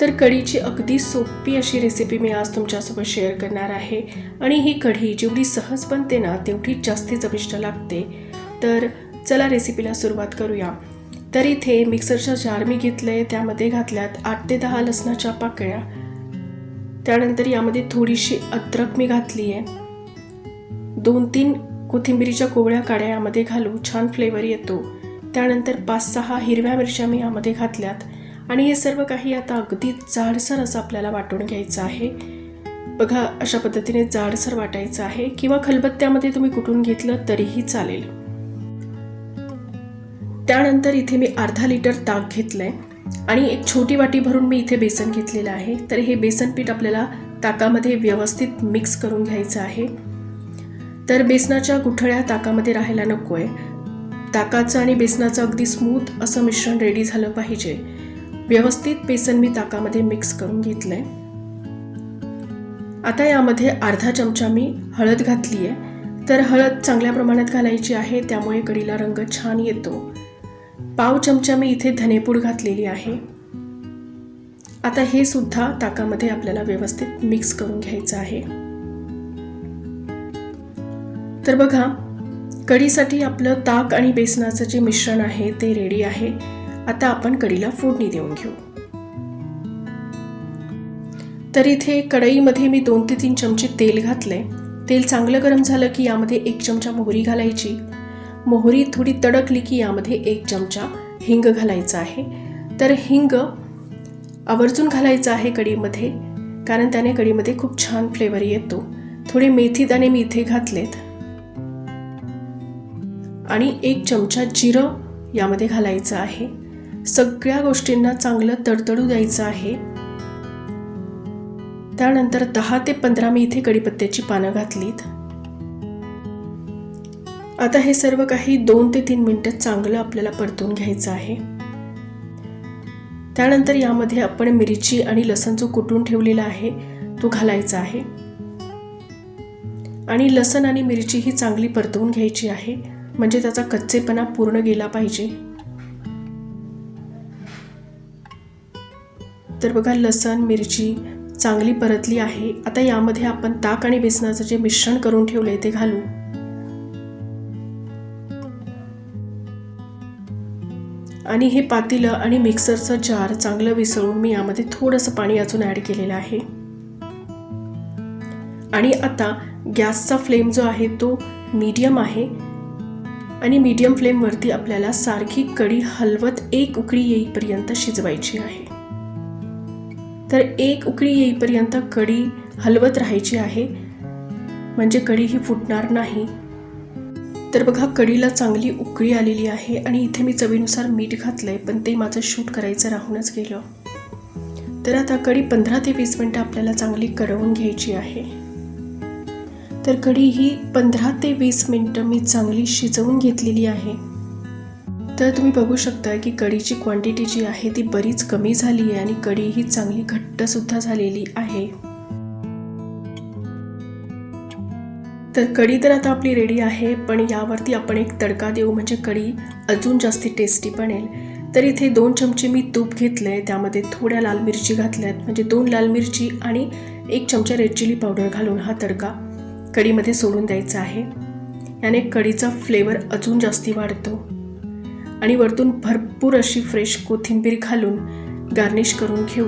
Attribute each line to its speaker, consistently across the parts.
Speaker 1: तर कढीची अगदी सोपी अशी रेसिपी मी आज तुमच्यासोबत शेअर करणार आहे आणि ही कढी जेवढी सहज बनते ना तेवढीच जास्ती चविष्ट लागते. तर चला रेसिपीला सुरुवात करूया. तर इथे मिक्सरचा जार मी घेतले, त्यामध्ये घातल्यात 8 ते 10 लसणाच्या पाकळ्या. त्यानंतर यामध्ये थोडीशी अद्रक मी घातली आहे. 2-3 कोथिंबीरीच्या कोवळ्या काड्या यामध्ये घालू, छान फ्लेवर येतो. त्यानंतर 5-6 हिरव्या मिरच्या मी यामध्ये घातल्यात आणि हे सर्व काही आता अगदी जाडसर असं आपल्याला वाटून घ्यायचं आहे. बघा, अशा पद्धतीने जाडसर वाटायचं आहे किंवा खलबत्त्यामध्ये तुम्ही कुटून घेतलं तरीही चालेल. त्यानंतर इथे मी अर्धा लिटर ताक घेतलंय आणि एक छोटी वाटी भरून मी इथे बेसन घेतलेलं आहे. तर हे बेसन पीठ आपल्याला ताकामध्ये व्यवस्थित मिक्स करून घ्यायचं आहे. तर बेसनाच्या गुठळ्या ताकामध्ये राहायला नकोय. ताकाचं आणि बेसनाचं अगदी स्मूथ असं मिश्रण रेडी झालं पाहिजे. व्यवस्थित बेसन मी ताकामध्ये मिक्स करून घेतलंय. आता यामध्ये अर्धा चमचा मी हळद घातली आहे. तर हळद चांगल्या प्रमाणात घालायची आहे, त्यामुळे कढीला रंग छान येतो. पाव चमचा मी इथे धनेपूड घातलेली आहे. आता हे सुद्धा ताकामध्ये आपल्याला व्यवस्थित मिक्स करून घ्यायचं आहे. तर बघा, कढीसाठी आपलं ताक आणि बेसनाचं जे मिश्रण आहे ते रेडी आहे. आता आपण कढीला फोडणी देऊन घेऊ. तर इथे कढईमध्ये मी 2 ते 3 चमचे तेल घातले. तेल चांगलं गरम झालं की यामध्ये 1 चमचा मोहरी घालायची. मोहरी थोडी तडकली की यामध्ये 1 चमचा हिंग घालायचा आहे. तर हिंग आवर्जून घालायचं आहे कढीमध्ये, कारण त्याने कढीमध्ये खूप छान फ्लेवर येतो. थोडे मेथी दाणे मी इथे घातलेत आणि 1 चमचा जिरं यामध्ये घालायचं आहे. सगळ्या गोष्टींना चांगलं तडतडू द्यायचं आहे. त्यानंतर 10 ते 15 मी इथे कढीपत्त्याची पानं घातलीत. आता हे सर्व काही 2 ते 3 मिनिटं चांगलं आपल्याला परतून घ्यायचं आहे. त्यानंतर यामध्ये आपण मिरची आणि लसूण जो कुटून ठेवलेला आहे तो घालायचा आहे आणि लसूण आणि मिरची ही चांगली परतवून घ्यायची आहे, म्हणजे त्याचा कच्चेपणा पूर्ण गेला पाहिजे. तर बघा, लसूण मिरची चांगली परतली आहे. आता यामध्ये आपण ताक आणि बेसनाचं जे मिश्रण करून ठेवलंय ते घालू आणि हे पातेलं आणि मिक्सरचं जार चांगलं विसळून मी यामध्ये थोडंसं पाणी अजून ॲड केलेलं आहे. आणि आता गॅसचा फ्लेम जो आहे तो मीडियम आहे आणि मीडियम फ्लेमवरती आपल्याला सारखी कढी हलवत 1 उकळी येईपर्यंत शिजवायची आहे. तर 1 उकळी येईपर्यंत कढी हलवत राहायची आहे, म्हणजे कढी ही फुटणार नाही. तर बघा, कढीला चांगली उकळी आलेली आहे आणि इथे मी चवीनुसार मीठ घातलंय, पण ते माझं शूट करायचं राहूनच गेलं. तर आता कढी 15 ते 20 मिनिटं आपल्याला चांगली कढवून घ्यायची आहे. तर कढी ही 15 ते 20 मिनिटं मी चांगली शिजवून घेतलेली आहे. तर तुम्ही बघू शकता की कढीची क्वांटिटी जी आहे ती बरीच कमी झाली आहे आणि कढी ही चांगली घट्ट सुद्धा झालेली आहे. तर कढी तर आता आपली रेडी आहे, पण यावरती आपण एक तडका देऊ, म्हणजे कढी अजून जास्ती टेस्टी बनेल. तर इथे 2 चमचे मी तूप घेतलंय, त्यामध्ये थोड्या लाल मिरची घातल्यात, म्हणजे 2 लाल मिरची आणि 1 चमचा रेड चिली पावडर घालून हा तडका कढीमध्ये सोडून द्यायचा आहे. याने कढीचा फ्लेवर अजून जास्ती वाढतो आणि वरतून भरपूर अशी फ्रेश कोथिंबीर घालून गार्निश करून घेऊ.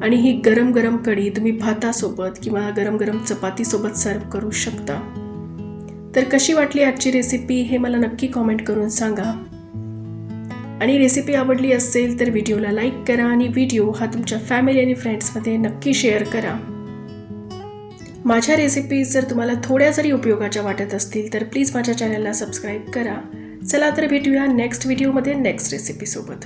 Speaker 1: आणि ही गरम गरम कढी तुम्ही भातासोबत किंवा गरम गरम चपातीसोबत सर्व करू शकता. तर कशी वाटली आजची रेसिपी हे मला नक्की कॉमेंट करून सांगा. आणि रेसिपी आवडली असेल तर व्हिडिओला लाईक करा आणि व्हिडिओ हा तुमच्या फॅमिली आणि फ्रेंड्समध्ये नक्की शेअर करा. माझ्या रेसिपीज जर तुम्हाला थोड्या जरी उपयोगाच्या वाटत असतील तर प्लीज माझ्या चॅनलला सबस्क्राईब करा. चला तर भेटूया नेक्स्ट व्हिडिओमध्ये नेक्स्ट रेसिपीसोबत.